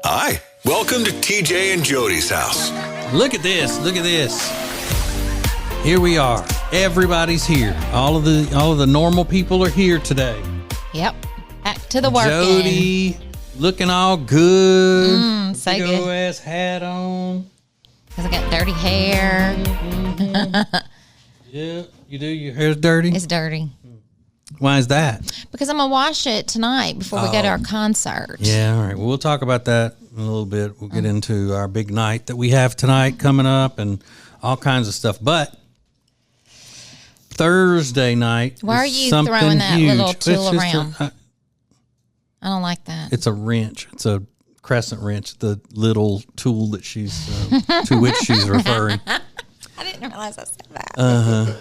Hi, welcome to TJ and Jodi's house. Look at this. Look at this. Here we are. Everybody's here. All of the normal people are here today. Yep. Back to the work. Jodi looking all good. So big good. old ass hat on. Because I got dirty hair. Yeah, you do. Your hair's dirty. It's dirty. Why is that? Because I'm going to wash it tonight before we go to our concert. Yeah, all right. Well, we'll talk about that in a little bit. We'll get into our big night that we have tonight coming up and all kinds of stuff. But Thursday night. Why are you throwing that huge. little tool It's just around? I don't like that. It's a wrench. It's a crescent wrench, the little tool that she's to which she's referring. I didn't realize I said that.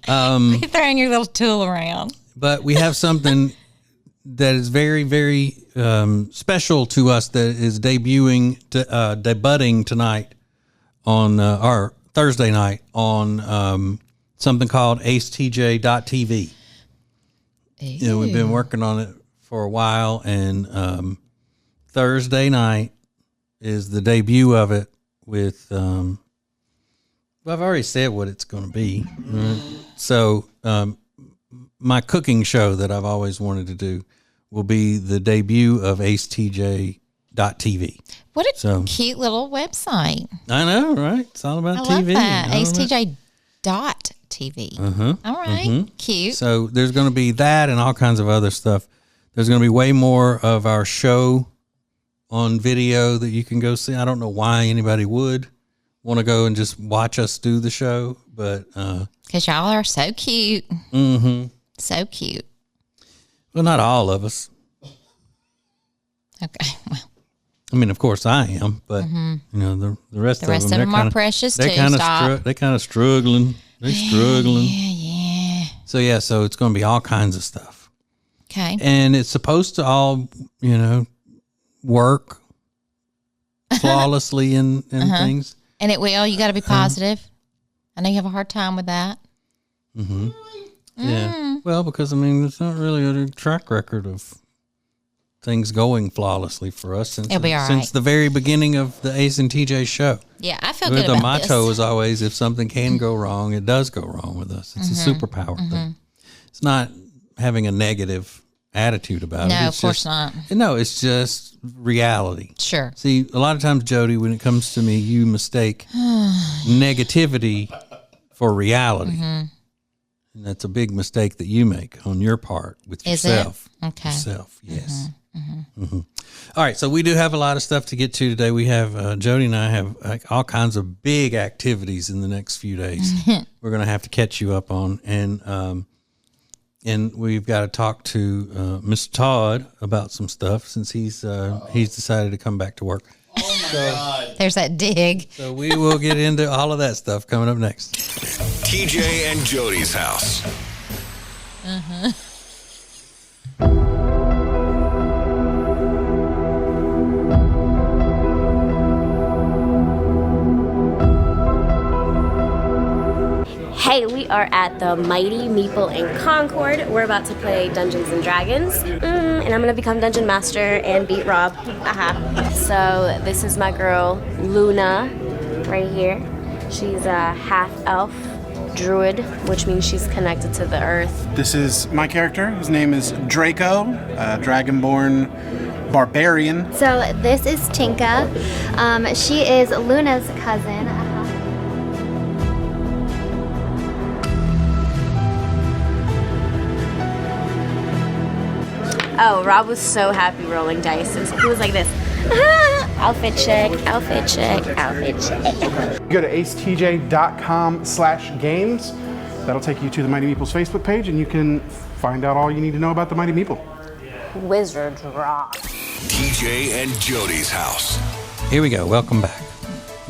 You're throwing your little tool around. But we have something that is very, very special to us that is debuting tonight on our Thursday night on something called acetj.tv. You know, we've been working on it for a while, and Thursday night is the debut of it with well, I've already said what it's going to be. So my cooking show that I've always wanted to do will be the debut of acetj.tv. What a cute little website. I know, right? It's all about TV. I love that. acetj.tv. All right. Cute. So there's going to be that and all kinds of other stuff. There's going to be way more of our show on video that you can go see. I don't know why anybody would want to go and just watch us do the show, but because y'all are so cute. So cute. Well, not all of us. Okay. Well, I mean, of course I am, but you know the rest of them are precious too. They're kind of struggling. They're struggling. Yeah. So it's going to be all kinds of stuff. Okay. And it's supposed to all, work flawlessly and things. And it will. You got to be positive. I know you have a hard time with that. Yeah. Well, because it's not really a track record of things going flawlessly for us since the very beginning of the Ace and TJ show. Yeah, I feel good about the motto this. is always, if something can go wrong, it does go wrong with us. It's a superpower thing. It's not having a negative attitude about it. No, of course not. No, it's just reality. Sure. See, a lot of times, Jodi, when it comes to me, you mistake negativity for reality. And that's a big mistake that you make on your part with yourself. Is it? Okay. Yourself, yes. All right, so we do have a lot of stuff to get to today. We have, Jodi and I have all kinds of big activities in the next few days we're going to have to catch you up on. And we've got to talk to Mr. Todd about some stuff since he's decided to come back to work. Oh, my God. There's that dig. So we will get into all of that stuff coming up next. TJ and Jodi's house. Hey, we are at the Mighty Meeple in Concord. We're about to play Dungeons and Dragons, and I'm gonna become Dungeon Master and beat Rob. So this is my girl Luna, right here. She's a half elf druid, which means she's connected to the earth. This is my character. His name is Draco, Dragonborn barbarian. So this is Tinka. She is Luna's cousin. Oh, Rob was so happy rolling dice. He was like this. Outfit check, outfit check, outfit check. Go to acetj.com/games. That'll take you to the Mighty Meeple's Facebook page, and you can find out all you need to know about the Mighty Meeple. Wizard Rob. TJ and Jodi's house. Here we go. Welcome back.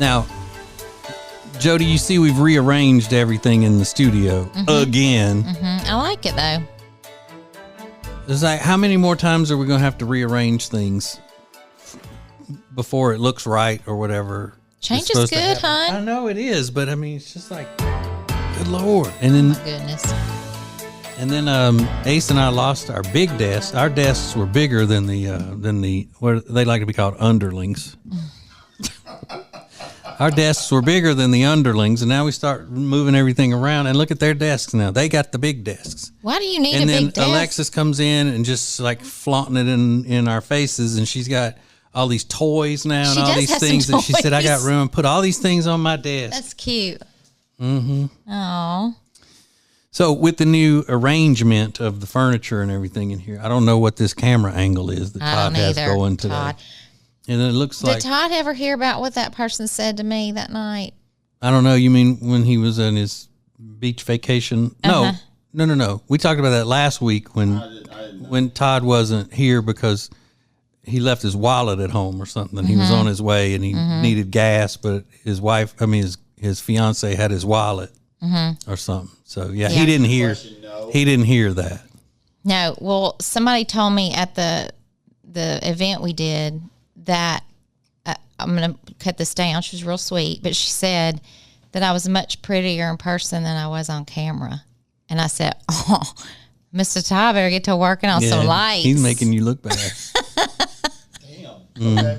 Now, Jodi, you see we've rearranged everything in the studio again. I like it, though. It's like, how many more times are we going to have to rearrange things before it looks right or whatever? Change is good, hon. I know it is, but it's just like, good Lord. And then, Oh, my goodness. And then Ace and I lost our big desks. Our desks were bigger than the what they like to be called underlings. Our desks were bigger than the underlings, and now we start moving everything around. And look at their desks now; they got the big desks. Why do you need and a then big desk? Alexis comes in and just like flaunting it in our faces, and she's got all these toys now and all these things. And she said, "I got room. Put all these things on my desk." That's cute. Oh. So with the new arrangement of the furniture and everything in here, I don't know what this camera angle is that Todd has going today. Todd. And it looks like... Did Todd ever hear about what that person said to me that night? I don't know. You mean when he was on his beach vacation? No. We talked about that last week when Todd wasn't here because he left his wallet at home or something. He was on his way and he needed gas, but his wife, his fiance had his wallet or something. So yeah, he didn't hear that. No. Well, somebody told me at the event we did that I'm going to cut this down. She was real sweet, but she said that I was much prettier in person than I was on camera. And I said, "Oh, Mr. Todd better get to working on some lights." He's making you look bad. Damn. Okay.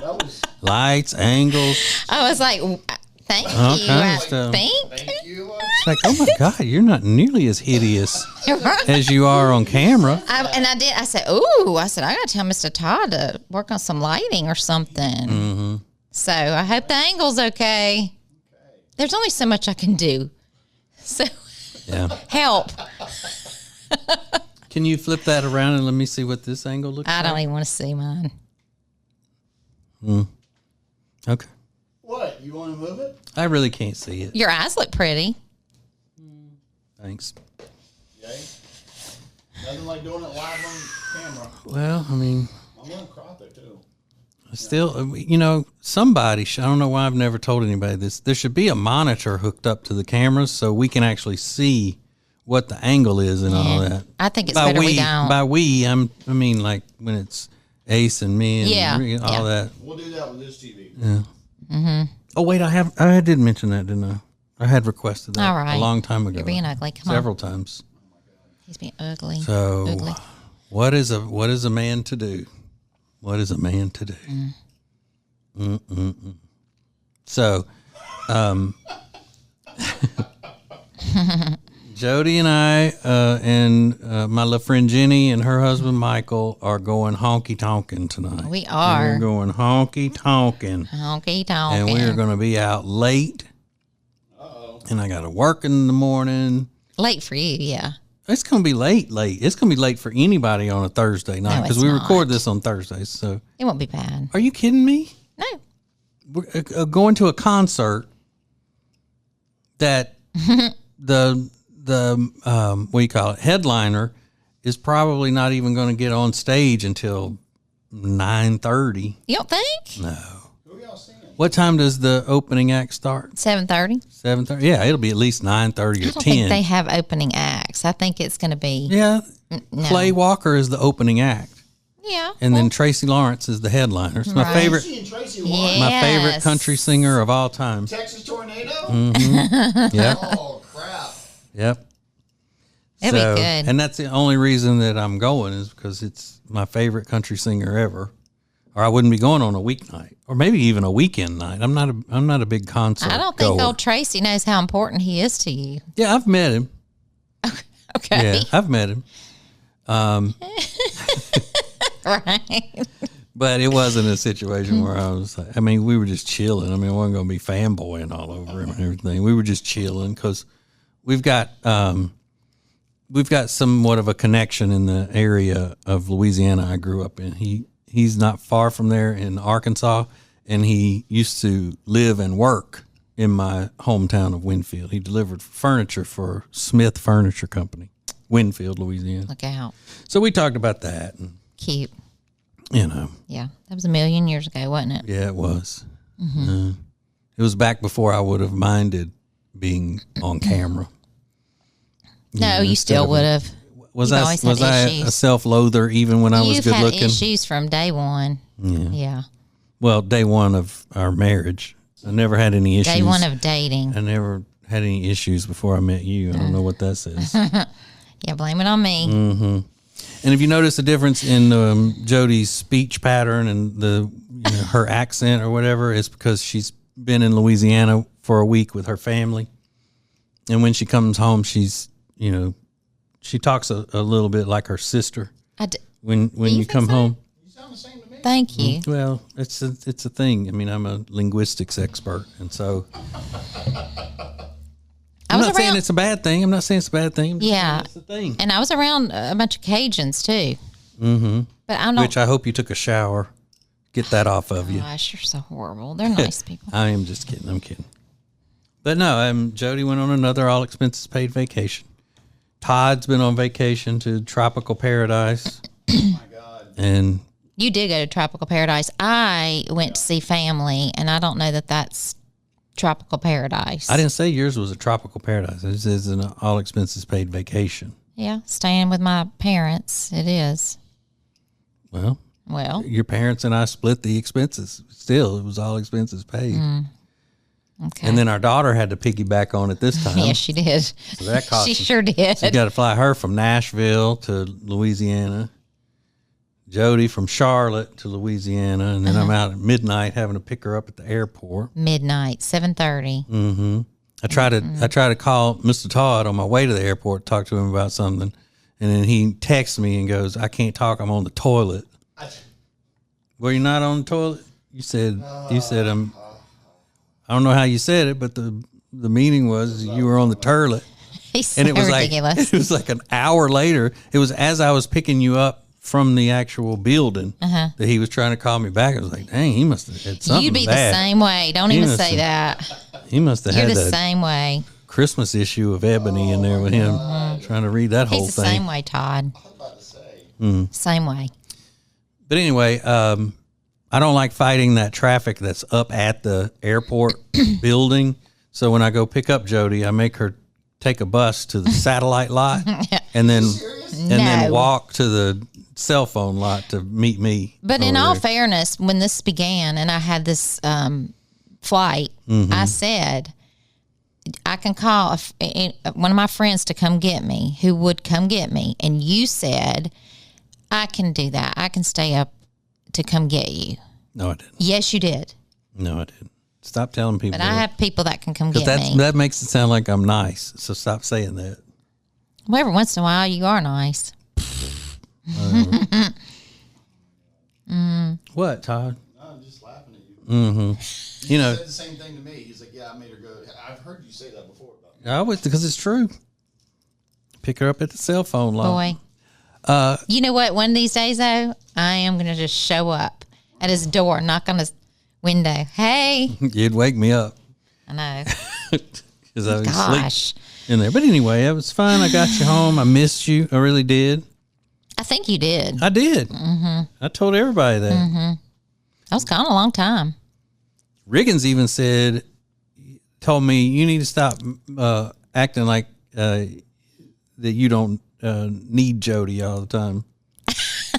That was... Lights, angles. I was like, thank you. Thank you. It's like, oh my God, you're not nearly as hideous as you are on camera. I said, I got to tell Mr. Todd to work on some lighting or something. Mm-hmm. So I hope the angle's okay. There's only so much I can do. So help. Can you flip that around and let me see what this angle looks like? I don't even want to see mine. Okay. What? You want to move it? I really can't see it. Your eyes look pretty. Thanks. Yay. Nothing like doing it live on camera. Well, I'm going to crop it too. Still, somebody, I don't know why I've never told anybody this, there should be a monitor hooked up to the cameras so we can actually see what the angle is and all that. I think it's better we don't. By we, I mean like when it's Ace and me and all that. We'll do that with this TV. Yeah. Mm-hmm. Oh, wait, I did mention that, didn't I? I had requested that all right. a long time ago. You're being ugly. Come several times. He's being ugly. So, what is a man to do? What is a man to do? So, Jodi and I and my little friend Jenny and her husband Michael are going honky tonkin' tonight. We are. We're going honky tonkin'. Honky tonkin'. And we are going to be out late. And I got to work in the morning. Late for you, yeah. It's going to be late. It's going to be late for anybody on a Thursday night because we record this on Thursdays. So it won't be bad. Are you kidding me? No. We're going to a concert that the what do you call it? Headliner is probably not even going to get on stage until 9:30. You don't think? No. Who y'all singing? What time does the opening act start? 7:30. 7:30. Yeah, it'll be at least 9:30 or 10. I don't think they have opening acts. I think it's going to be. Yeah. No. Clay Walker is the opening act. Yeah. And then Tracy Lawrence is the headliner. It's my favorite. My favorite country singer of all time. Texas Tornado. Mm-hmm. Yep. Oh crap. Yep. It'll be good. And that's the only reason that I'm going is because it's my favorite country singer ever. Or I wouldn't be going on a weeknight, or maybe even a weekend night. I'm not a big concert. I don't think old Tracy knows how important he is to you. Yeah, I've met him. Okay. Yeah, I've met him. Right. But it wasn't a situation where I was like, we were just chilling. I wasn't going to be fanboying all over him and everything. We were just chilling because we've got somewhat of a connection in the area of Louisiana I grew up in. He's not far from there in Arkansas, and he used to live and work in my hometown of Winfield. He delivered furniture for Smith Furniture Company, Winfield, Louisiana. Look out. So we talked about that. And, cute. Yeah, that was a million years ago, wasn't it? Yeah, it was. Mm-hmm. It was back before I would have minded being on camera. No, you still would have. Was I a self-loather even when I was good looking? You've had issues from day one. Yeah. Well, day one of our marriage. I never had any issues. Day one of dating. I never had any issues before I met you. I don't know what that says. Yeah, blame it on me. Mm-hmm. And if you notice a difference in Jodi's speech pattern and her accent or whatever, it's because she's been in Louisiana for a week with her family. And when she comes home, she's, she talks a little bit like her sister. When you come home. You sound the same to me. Thank you. Well, it's a thing. I mean, I'm a linguistics expert, and so I'm not saying it's a bad thing. I'm not saying it's a bad thing. Yeah, it's a thing. And I was around a bunch of Cajuns too. Mm-hmm. But I don't. Which I hope you took a shower. Get that off of you. Gosh, you're so horrible. They're nice people. I am just kidding. I'm kidding. But no, Jodi went on another all expenses paid vacation. Todd's been on vacation to tropical paradise. Oh my God. And you did go to tropical paradise. I went to see family, and I don't know that that's tropical paradise. I didn't say yours was a tropical paradise. This is an all expenses paid vacation. Yeah, staying with my parents. It is. Well, your parents and I split the expenses. Still, it was all expenses paid. Okay. And then our daughter had to piggyback on it this time. Yes, she did. So that cost. She sure did. So you got to fly her from Nashville to Louisiana. Jodi from Charlotte to Louisiana, and then I'm out at midnight having to pick her up at the airport. Midnight, 7:30. Mm-hmm. I try to call Mr. Todd on my way to the airport, talk to him about something, and then he texts me and goes, "I can't talk. I'm on the toilet." Well, you're not on the toilet. You said I'm. I don't know how you said it, but the meaning was you were on the toilet. He's so ridiculous. It was like an hour later. It was as I was picking you up from the actual building that he was trying to call me back. I was like, dang, he must have had something You'd be bad. the same way. Don't even say that. He must have You're had the that same way. Christmas issue of Ebony in there with him trying to read that whole He's the thing. same way, Todd. I was about to say. Same way. But anyway, I don't like fighting that traffic that's up at the airport building. So when I go pick up Jodi, I make her take a bus to the satellite lot and then walk to the cell phone lot to meet me. But in all fairness, when this began and I had this flight, I said, I can call one of my friends to come get me, who would come get me. And you said, I can do that. I can stay up to come get you. No, I didn't. Yes, you did. No, I didn't. Stop telling people. But I have people that can come get me. That makes it sound like I'm nice. So stop saying that. Well, every once in a while, you are nice. What, Todd? No, I'm just laughing at you. Mm-hmm. He said the same thing to me. He's like, yeah, I made her go. I've heard you say that before about me. I would, because it's true. Pick her up at the cell phone line. Boy. You know what? One of these days, though, I am going to just show up at his door, knock on his window. Hey. You'd wake me up. I know. Because I was Gosh. asleep in there. But anyway, it was fun. I got you home. I missed you. I really did. I think you did. I did. Mm-hmm. I told everybody that. Mm-hmm. I was gone a long time. Riggins even told me, you need to stop acting like that you don't need Jodi all the time.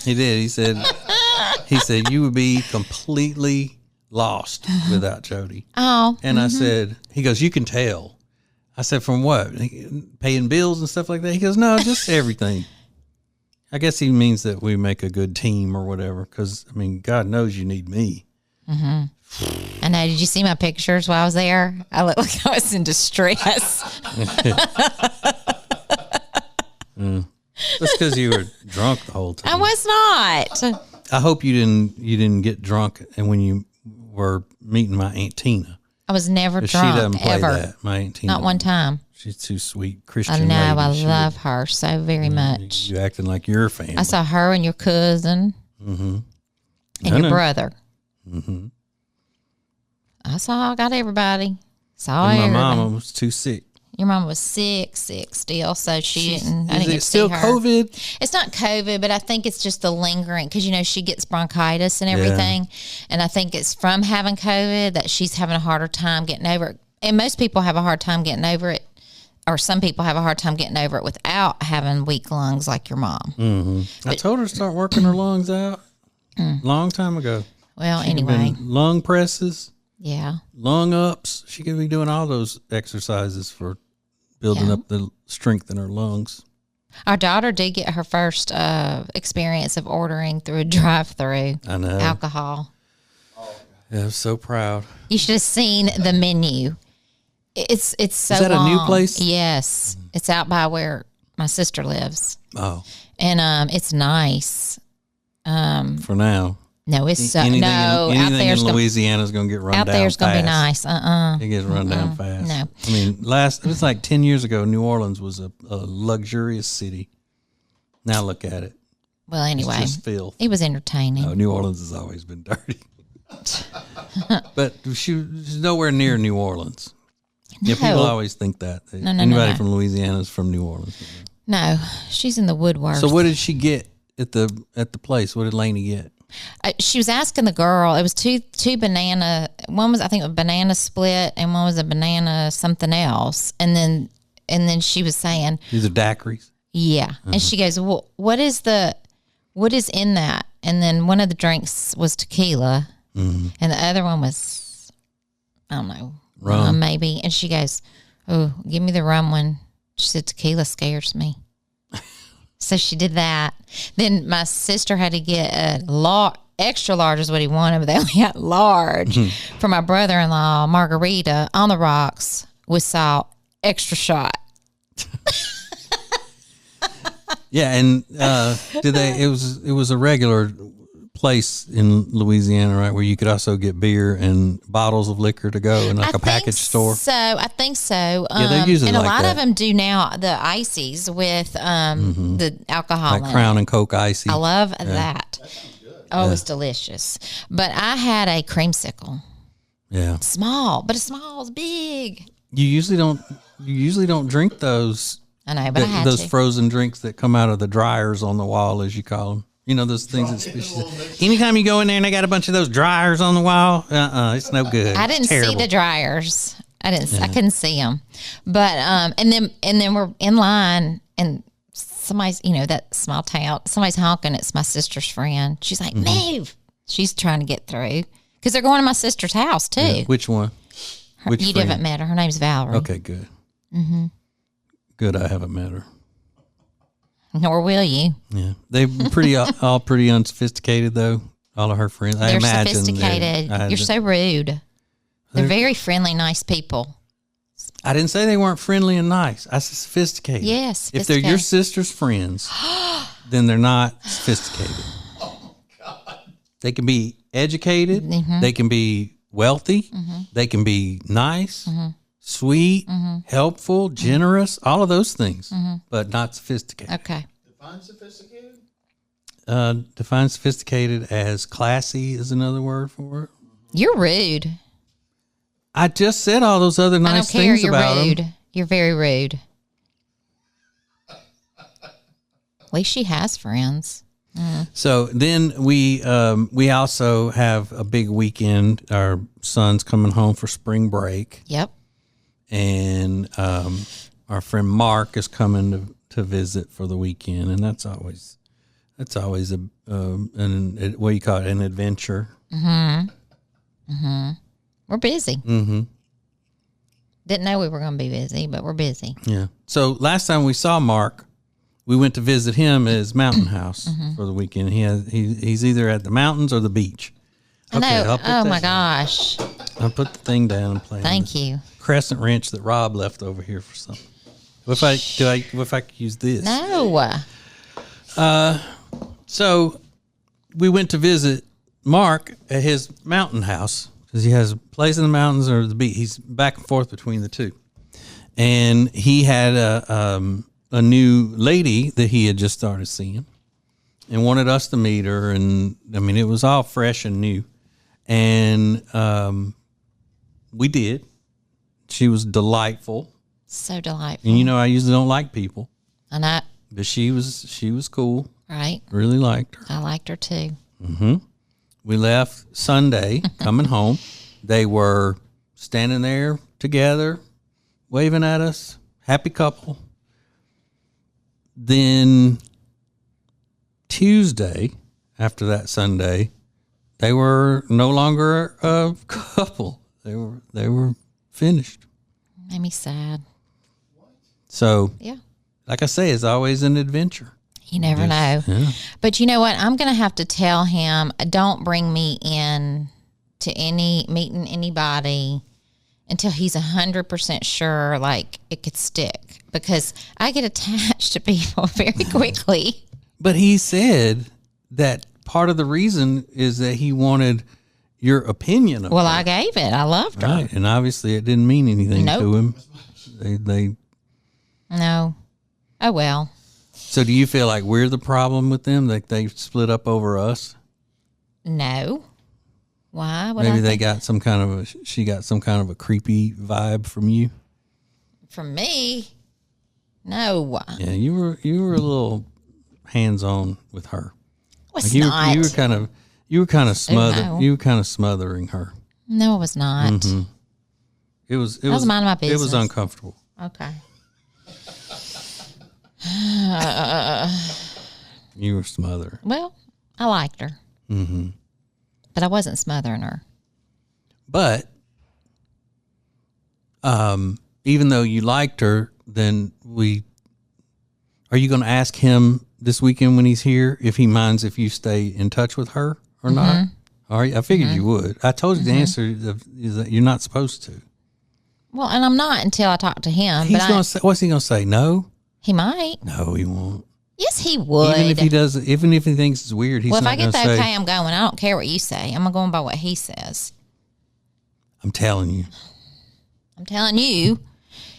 He did. He said you would be completely lost without Jodi. Oh. And I said, he goes, you can tell. I said, from what? Paying bills and stuff like that? He goes, no, just everything. I guess he means that we make a good team or whatever. Because, I mean, God knows you need me. Mm-hmm. I know. Did you see my pictures while I was there? I looked like I was in distress. That's because you were drunk the whole time. I was not. I hope you didn't get drunk and when you were meeting my Aunt Tina. I was never drunk, she doesn't play ever. that. My Aunt Tina. Not one time. She's too sweet. Christian I know. lady. I love her so very much. You acting like your family. I saw her and your cousin and your brother. Mm-hmm. I got everybody. Saw and my everybody. mama was too sick. Your mom was sick still, so she didn't. I Is didn't it get to still see her. COVID? It's not COVID, but I think it's just the lingering because she gets bronchitis and everything, and I think it's from having COVID that she's having a harder time getting over it. And most people have a hard time getting over it, or some people have a hard time getting over it without having weak lungs like your mom. Mm-hmm. I told her to start working her lungs out long time ago. Well, She'd anyway, been lung presses, yeah, lung ups. She could be doing all those exercises for building up the strength in her lungs. Our daughter did get her first experience of ordering through a drive-through. I know. Alcohol. Yeah, I'm so proud. You should have seen the menu. It's so Is that long. a new place? Yes. It's out by where my sister lives. Oh. And it's nice. For now. No, it's so anything no. in, Out anything there's in Louisiana is going to get run down out there's fast. gonna be nice. It gets run down fast. No. I mean, it was like 10 years ago, New Orleans was a luxurious city. Now look at it. Well, anyway, It's just filth. it was entertaining. No, New Orleans has always been dirty. But she's nowhere near New Orleans. Yeah, people always think that. Anybody from Louisiana is from New Orleans. No, she's in the woodwork. So what did she get at the place? What did Lainey get? She was asking the girl. It was two banana. One was, I think, a banana split, and one was a banana something else. And then she was saying, These are daiquiris. yeah. And she goes, well, what is in that? And then one of the drinks was tequila, and the other one was, I don't know, rum maybe. And she goes, oh, give me the rum one. She said, tequila scares me. So she did that. Then my sister had to get a extra large is what he wanted, but they only got large for my brother-in-law, margarita on the rocks with salt, extra shot. Yeah, and it was a regular place in Louisiana, right, where you could also get beer and bottles of liquor to go in like a package store. So I think so. Yeah, they're usually and a like lot that. of them do now the ices with the alcohol. Like in Crown it. and Coke icy. I love that. Oh, it's delicious. But I had a creamsicle, Yeah. small, but a small is big. You usually don't drink those. I know, but I had those to. frozen drinks that come out of the dryers on the wall, as you call them. You know, those things that anytime you go in there and they got a bunch of those dryers on the wall, it's no good. I didn't see the dryers. I couldn't see them. But and then we're in line and somebody's, that small town, somebody's honking. It's my sister's friend. She's like, move. She's trying to get through because they're going to my sister's house too. Yeah. Which one? Which you friend? haven't met her. Her name's Valerie. Okay, good. Good. I haven't met her. Nor will you. Yeah, they're all pretty unsophisticated though. All of her friends. I They're imagine sophisticated. You're so rude. They're very friendly, nice people. I didn't say they weren't friendly and nice. I said sophisticated. Yes, If they're your sophisticated. sister's friends, then they're not sophisticated. Oh God. They can be educated. They can be wealthy. They can be nice, sweet, helpful, generous. All of those things, but not sophisticated. Okay. Define sophisticated? Define sophisticated as classy is another word for it. You're rude. I just said all those other I don't nice care. things You're about rude. them. You're very rude. At least she has friends. So then we also have a big weekend. Our son's coming home for spring break, Yep. and our friend Mark is coming to visit for the weekend, and that's always a what do you call it, an adventure. We're busy. Didn't know we were going to be busy, but we're busy. Yeah. So last time we saw Mark, we went to visit him at his mountain house for the weekend. He's either at the mountains or the beach. I know. I'll put Oh that my down. gosh. I'll put the thing down and play. Thank you. Crescent wrench that Rob left over here for something. What if I could use this? No. So we went to visit Mark at his mountain house because he has a place in the mountains or the beach. He's back and forth between the two. And he had a new lady that he had just started seeing and wanted us to meet her. And I mean, it was all fresh and new. And we did. She was delightful. So delightful. And I usually don't like people, And I, but she was cool. right? Really liked her. I liked her too. We left Sunday coming home. They were standing there together, waving at us, happy couple. Then Tuesday, after that Sunday, they were no longer a couple. They were finished. Made me sad. So Yeah. like I say, it's always an adventure. You never know. Yeah. But you know what? I'm going to have to tell him, don't bring me in to meeting anybody until he's 100% sure, like, it could stick. Because I get attached to people very quickly. But he said that part of the reason is that he wanted your opinion of her. I gave it. I loved her. Right. And obviously it didn't mean anything to him. They No. Oh, well. So do you feel like we're the problem with them? Like they split up over us? No. Why? Maybe they got some kind of she got some kind of a creepy vibe from you? From me? No. Yeah, you were a little hands-on with her. Was like not. You were kind of smothering. no. You were kind of smothering her. No, it was not. Mm-hmm. It was minding my business. It was uncomfortable. Okay. You were smothering. Well, I liked her. Mm-hmm. But I wasn't smothering her. But even though you liked her, then are you going to ask him this weekend when he's here if he minds if you stay in touch with her or not? All right, I figured you would. I told you the answer is that you're not supposed to. Well, and I'm not until I talk to him. He's going to say, what's he going to say? No? He might. No, he won't. Yes, he would. Even if he thinks it's weird, he's well, if not I get going to the say, okay, I'm going. I don't care what you say. I'm going by what he says. I'm telling you. I'm telling you.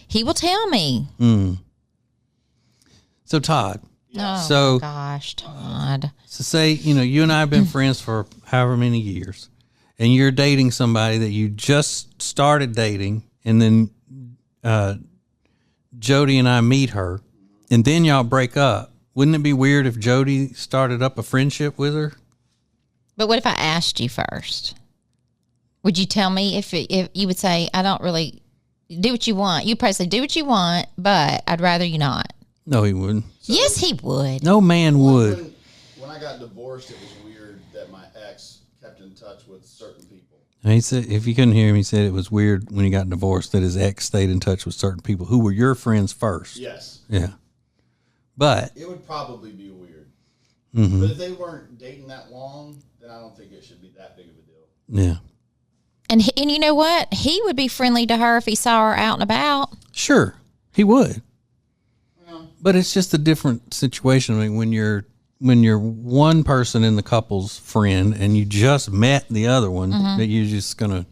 He will tell me. So, Todd. Oh, gosh, Todd. So say, you and I have been friends for however many years, and you're dating somebody that you just started dating, and then Jodi and I meet her, and then y'all break up. Wouldn't it be weird if Jodi started up a friendship with her? But what if I asked you first? Would you tell me if you would say, I don't really do what you want? You'd probably say, do what you want, but I'd rather you not. No, he wouldn't. Yes, he would. No man would. When I got divorced, it was weird that my ex kept in touch with certain people. And he said, if you couldn't hear him, he said it was weird when he got divorced that his ex stayed in touch with certain people who were your friends first. Yes. Yeah. But it would probably be weird. Mm-hmm. But if they weren't dating that long, then I don't think it should be that big of a deal. Yeah. And you know what? He would be friendly to her if he saw her out and about. Sure, he would. But it's just a different situation. I mean, when you're one person in the couple's friend and you just met the other one, that you're just gonna.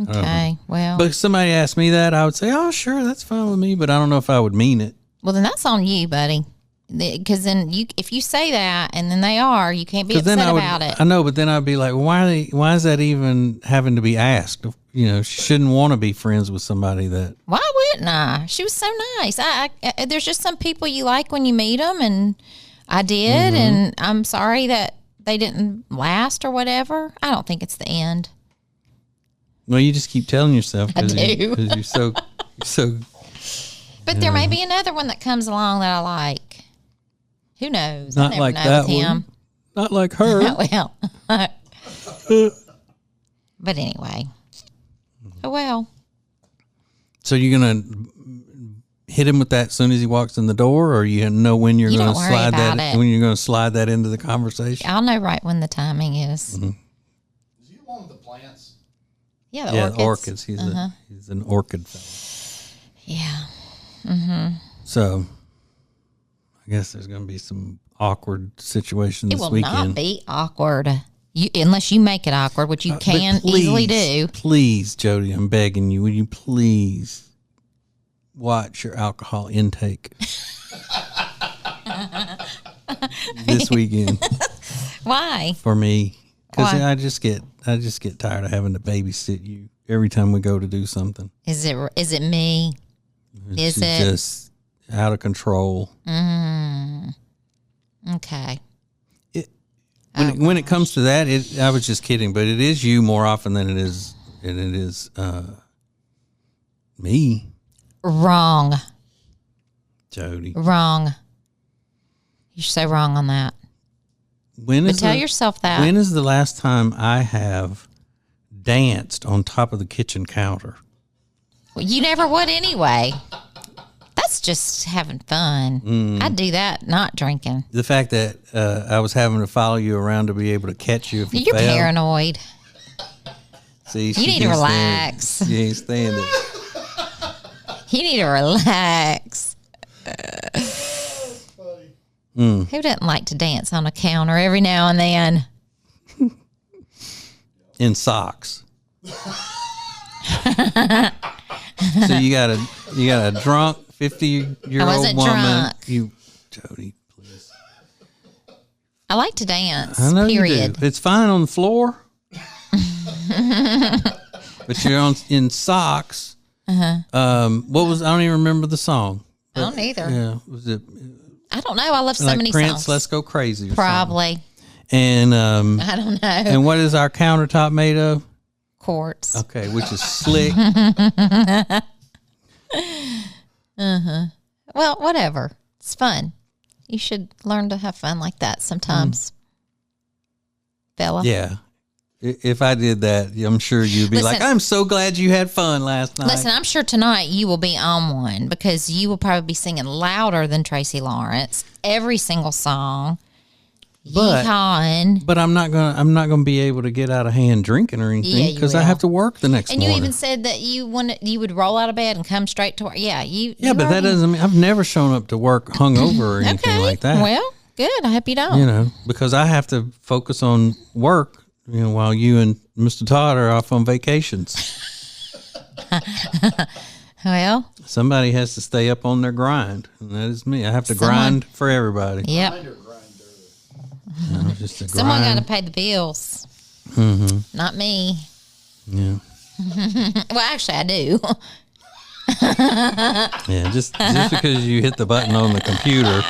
Okay, well. But if somebody asked me that, I would say, "Oh, sure, that's fine with me." But I don't know if I would mean it. Well, then that's on you, buddy. Because then if you say that and then they are, you can't be upset about it. I know, but then I'd be like, why is that even having to be asked? She shouldn't want to be friends with somebody that. Why wouldn't I? She was so nice. I there's just some people you like when you meet them, and I did, and I'm sorry that they didn't last or whatever. I don't think it's the end. Well, you just keep telling yourself I do. because you're so. But there may be another one that comes along that I like. Who knows? Not I never like know that with him. one. Not like her. Well, but anyway. Oh well. So you're gonna hit him with that as soon as he walks in the door, or you know when you're going to slide that when you're going to slide that into the conversation? I'll know right when the timing is. Is he the one with the plants? Yeah, the orchids. He's an orchid fellow. Yeah. So I guess there's going to be some awkward situations this weekend. It will not be awkward. Unless you make it awkward, which you can easily do. Please, Jodi, I'm begging you, will you please watch your alcohol intake this weekend? Why? For me, because I just get tired of having to babysit you every time we go to do something. Is it me? It's just out of control? Okay. When it comes to that, I was just kidding, but it is you more often than it is me. Wrong. Jodi. Wrong. You're so wrong on that. Tell yourself that. When is the last time I have danced on top of the kitchen counter? Well, you never would anyway. That's just having fun. I do that, not drinking. The fact that I was having to follow you around to be able to catch you if you You're fell. paranoid. See, You need to relax. You ain't standing. You need to relax. Who doesn't like to dance on a counter every now and then? In socks. So you got a drunk 50-year-old woman. Drunk. You, Jodi, please. I like to dance. I know period. you do. It's fine on the floor, but you're in socks. What was? I don't even remember the song. I don't either. Yeah, was it I don't know. I love so like many Prince? songs. Let's Go Crazy. Or Probably. something. And I don't know. and what is our countertop made of? Quartz. Okay, which is slick. Well, whatever. It's fun. You should learn to have fun like that sometimes, fella. Yeah. If I did that, I'm sure you'd be like, I'm so glad you had fun last night. Listen, I'm sure tonight you will be on one because you will probably be singing louder than Tracy Lawrence every single song. Yeehawing. But I'm not gonna be able to get out of hand drinking or anything because I have to work the next morning. morning. And you even said that you would roll out of bed and come straight to work. Yeah, but that doesn't mean I've never shown up to work hungover or anything like that. Well, good. I hope you don't. Because I have to focus on work. While you and Mr. Todd are off on vacations. Well, somebody has to stay up on their grind, and that is me. I have to grind for everybody. Yep. Someone got to pay the bills. Mm-hmm. Not me. Yeah. Well, actually, I do. Yeah, just because you hit the button on the computer.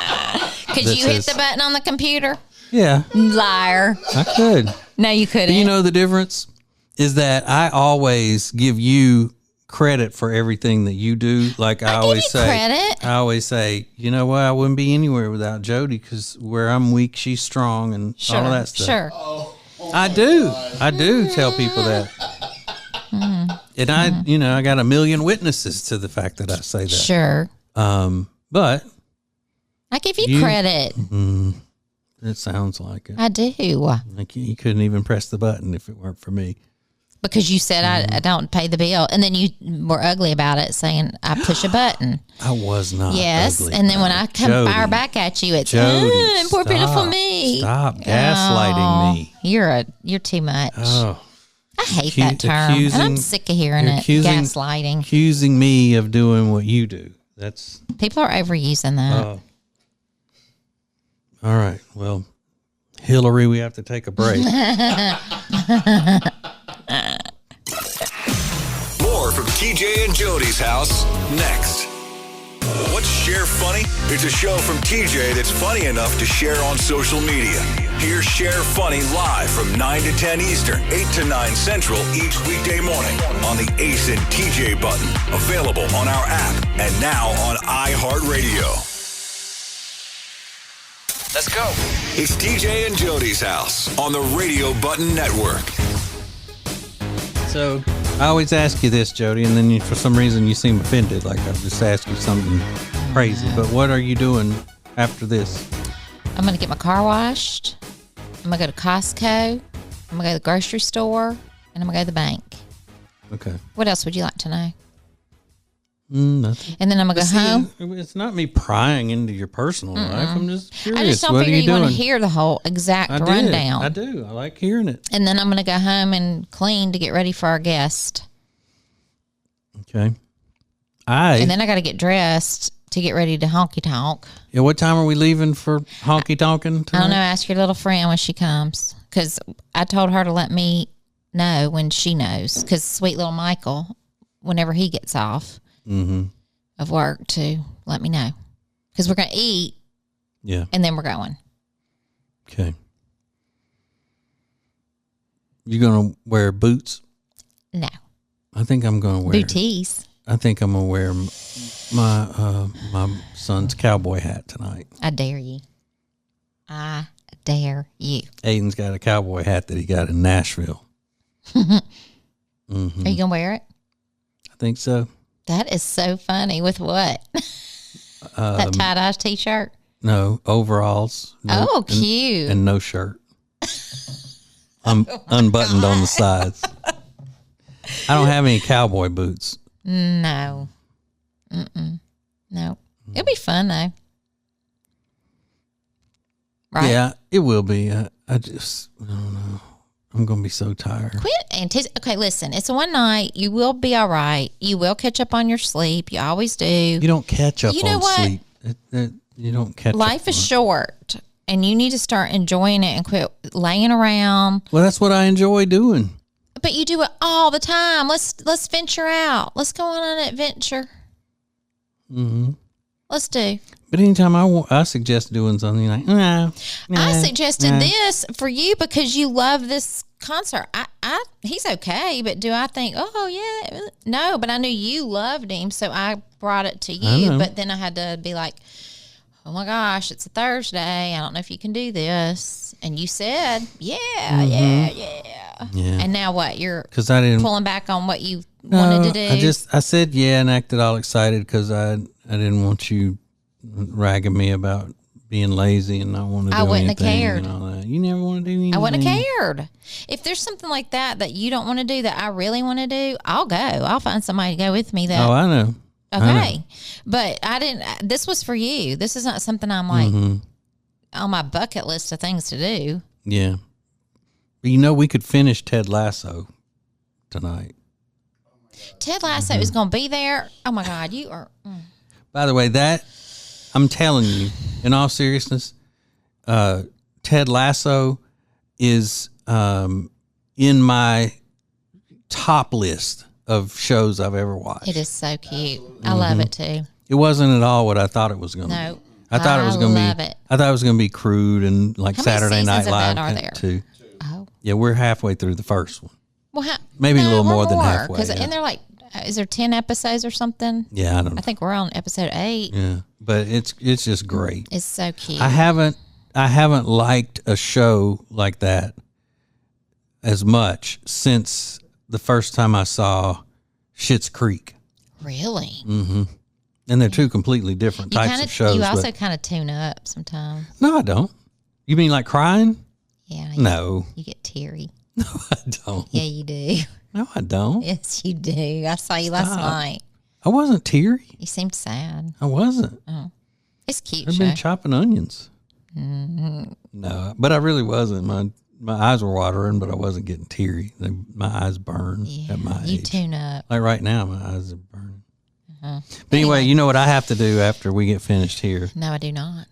Could you hit the button on the computer? Yeah. Liar. I could. No, you couldn't. You know the difference is that I always give you credit for everything that you do. Like I always say, credit. I always say, you know what? I wouldn't be anywhere without Jodi because where I'm weak, she's strong, and all of that stuff. Sure. I do tell people that. And I got a million witnesses to the fact that I say that. Sure. But I give you credit. It sounds like it. I do. Like you couldn't even press the button if it weren't for me. Because you said I don't pay the bill. And then you were ugly about it, saying I push a button. I was not. Yes. Ugly And then when I come Jodi, fire back at you, it's Jodi, poor pitiful me. Stop gaslighting me. You're too much. Oh. I hate that term. And I'm sick of hearing it. Gaslighting. Accusing me of doing what you do. That's people are overusing that. All right. Well, Hillary, we have to take a break. More from TJ and Jodi's house next. What's Share Funny? It's a show from TJ that's funny enough to share on social media. Hear Share Funny live from 9 to 10 Eastern, 8 to 9 Central each weekday morning on the Ace and TJ button. Available on our app and now on iHeartRadio. Let's go. It's TJ and Jodi's house on the Radio Button Network. So I always ask you this, Jodi, and then for some reason you seem offended, like I've just asked you something crazy. But what are you doing after this? I'm going to get my car washed. I'm going to go to Costco. I'm going to go to the grocery store. And I'm going to go to the bank. Okay. What else would you like to know? Nothing. And then I'm going to go home. It's not me prying into your personal life. I'm just curious. I just don't figure you want to hear the whole exact rundown. I do. I like hearing it. And then I'm going to go home and clean to get ready for our guest. Okay. And then I got to get dressed to get ready to honky tonk. Yeah. What time are we leaving for honky tonking tonight? I don't know. Ask your little friend when she comes. Because I told her to let me know when she knows. Because sweet little Michael, whenever he gets off of work, to let me know. Because we're going to eat. Yeah. And then we're going. Okay. You going to wear boots? No. I think I'm going to wear booties. I think I'm going to wear my son's cowboy hat tonight. I dare you. I dare you. Aiden's got a cowboy hat that he got in Nashville. Are you going to wear it? I think so. That is so funny. With what? That tie-dye T-shirt. No, overalls. Oh, cute. And no shirt. Unbuttoned on the sides. I don't have any cowboy boots. No. No. It'll be fun, though. Right? Yeah, it will be. I don't know. I'm going to be so tired. Okay, listen. It's one night. You will be all right. You will catch up on your sleep. You always do. You don't catch up You know on what? sleep. You don't catch Life up is on it. short, and you need to start enjoying it and quit laying around. Well, that's what I enjoy doing. But you do it all the time. Let's venture out. Let's go on an adventure. Mm-hmm. Let's do. But anytime I suggest doing something like, I suggested this for you because you love this concert. He's okay, but do I think, oh yeah, no? But I knew you loved him, so I brought it to you. But then I had to be like, oh my gosh, it's a Thursday. I don't know if you can do this. And you said, yeah. And now what? You're because I didn't pulling back on what you wanted to do. I said yeah and acted all excited because I didn't want you ragging me about being lazy and not wanting to do I wouldn't have anything cared. and all that. You never want to do anything. I wouldn't have cared. If there's something like that you don't want to do that I really want to do, I'll go. I'll find somebody to go with me. Oh, I know. Okay. But I didn't. This was for you. This is not something I'm like on my bucket list of things to do. Yeah. But we could finish Ted Lasso tonight. Ted Lasso is going to be there. Oh my God, you are. By the way, I'm telling you, in all seriousness, Ted Lasso is in my top list of shows I've ever watched. It is so cute. I love it too. It wasn't at all what I thought it was going to be. No, I thought it was going to be. it. I thought it was going to be crude and like How many Saturday Night seasons of Live. that are there? Too. Oh, Yeah, we're halfway through the first one. well, Maybe a little we're more than halfway, yeah. And they're like, is there 10 episodes or something? Yeah, I don't know. I think we're on episode 8. Yeah, but it's just great. It's so cute. I haven't liked a show like that as much since the first time I saw Schitt's Creek. Really? Mm-hmm. And they're two completely different types of shows. You also but kind of tune up sometimes. no, I don't. You mean like crying? Yeah. No. You get teary. No, I don't. Yeah, you do. No, I don't. Yes, you do. I saw you last night. I wasn't teary. You seemed sad. I wasn't. It's cute. I've show. been chopping onions. No, but I really wasn't. My eyes were watering, but I wasn't getting teary. My eyes burn at my You age. tune up. Like right now, my eyes are burning. But anyway, you know what I have to do after we get finished here? No, I do not.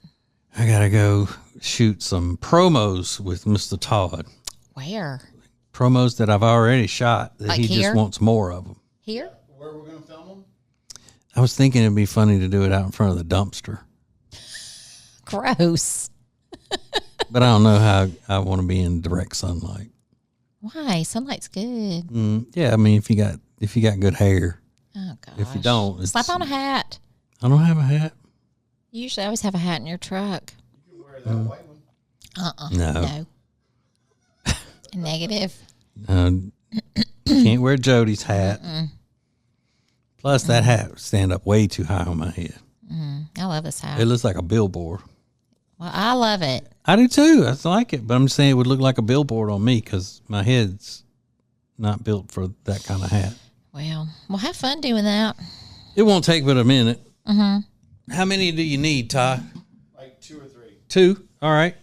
I got to go shoot some promos with Mr. Todd. Where? Promos that I've already shot that Like he here? just wants more of them. Here? Where we're gonna film them? I was thinking it'd be funny to do it out in front of the dumpster, Gross. but I don't know how I want to be in direct sunlight. Why? Sunlight's good. Yeah, I mean if you got good hair. Oh, gosh. If you don't, it's, Slap on a hat. I don't have a hat. You usually always have a hat in your truck. You can wear that white one. No. Negative. Can't wear Jodi's hat. Plus, that hat would stand up way too high on my head. I love this hat. It looks like a billboard. Well, I love it. I do too. I like it, but I'm just saying it would look like a billboard on me because my head's not built for that kind of hat. Well, have fun doing that. It won't take but a minute. How many do you need, Todd? Like 2 or 3. 2? All right.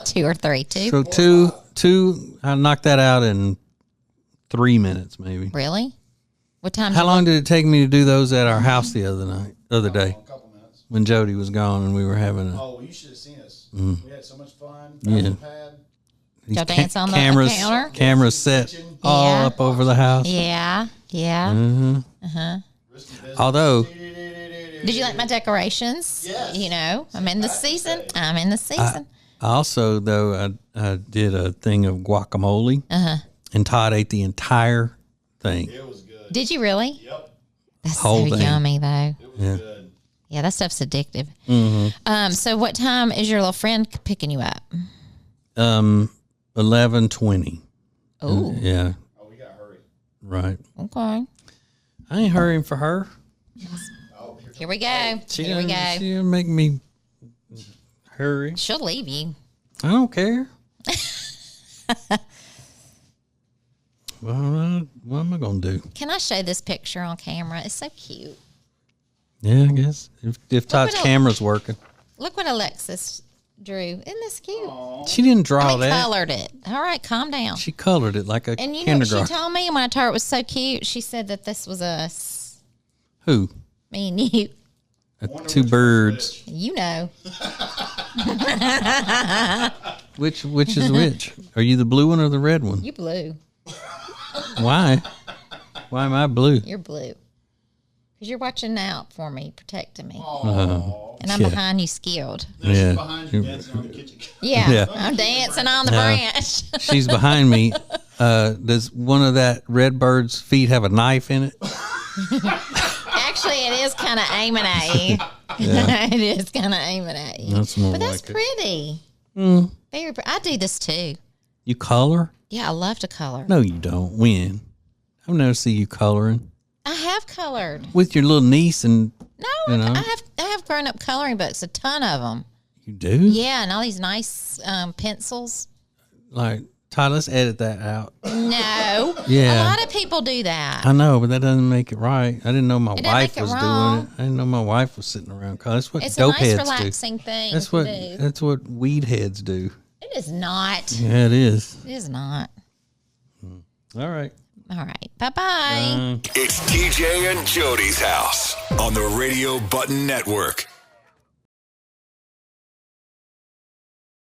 2 or 3, 2. So two. I'll knock that out in 3 minutes, maybe. Really? What time? How long did it take me to do those at our house the other day A couple minutes. when Jodi was gone and we were having a Oh, well, you should have seen us. We had so much fun. Yeah. Pad. these Y'all dance on the cameras, counter? cameras set all Yeah. up over the house. Yeah. Although Did you like my decorations? Yes. You know, I'm in the season. I'm in the season. also though I did a thing of guacamole, and Todd ate the entire thing. It was good. Did you really? Yep. That's Whole so thing. yummy, though. It was good. Yeah, that stuff's addictive. So what time is your little friend picking you up? 11:20. Oh, Yeah, Oh, we got to hurry. right. okay. I ain't hurrying for her. Oh, here Here we go. She Here we go. She'll make me hurry. She'll leave you. I don't care. Well, what am I going to do? Can I show this picture on camera? It's so cute. Yeah, I guess. If Todd's camera's working. Look what Alexis drew. Isn't this cute? She didn't draw that. Colored it. All right, calm down. She colored it like a And you know what kindergarten. she told me when I told her it was so cute? She said that this was us. Who? Me and you. Two birds. You know. Which is which? Are you the blue one or the red one? You blue. Why? Why am I blue? You're blue. Because you're watching out for me, protecting me. And I'm yeah. behind you, skilled. Yeah. Behind you, dancing on the kitchen. Yeah, Yeah. I'm dancing on the branch. She's behind me. Does one of that red bird's feet have a knife in it? Actually, it is kind of aiming at you. It is kind of aiming at you. That's more But that's like it. pretty. Very pretty. I do this too. You color? Yeah, I love to color. No, you don't. When? I've never seen you coloring I have colored. with your little niece, and No, you know. I have grown up coloring books, a ton of them. You do? Yeah, and all these nice pencils. Like, Todd, let's edit that out. No. Yeah. A lot of people do that. I know, but that doesn't make it right. I didn't know my doesn't wife make it was wrong. doing it. I didn't know my wife was sitting around coloring. That's what It's a dope nice, heads relaxing do. thing That's to what do. that's what weed heads do. It is not. Yeah, it is. It is not. All right. All right. Bye-bye. It's TJ and Jody's house on the Radio Button Network.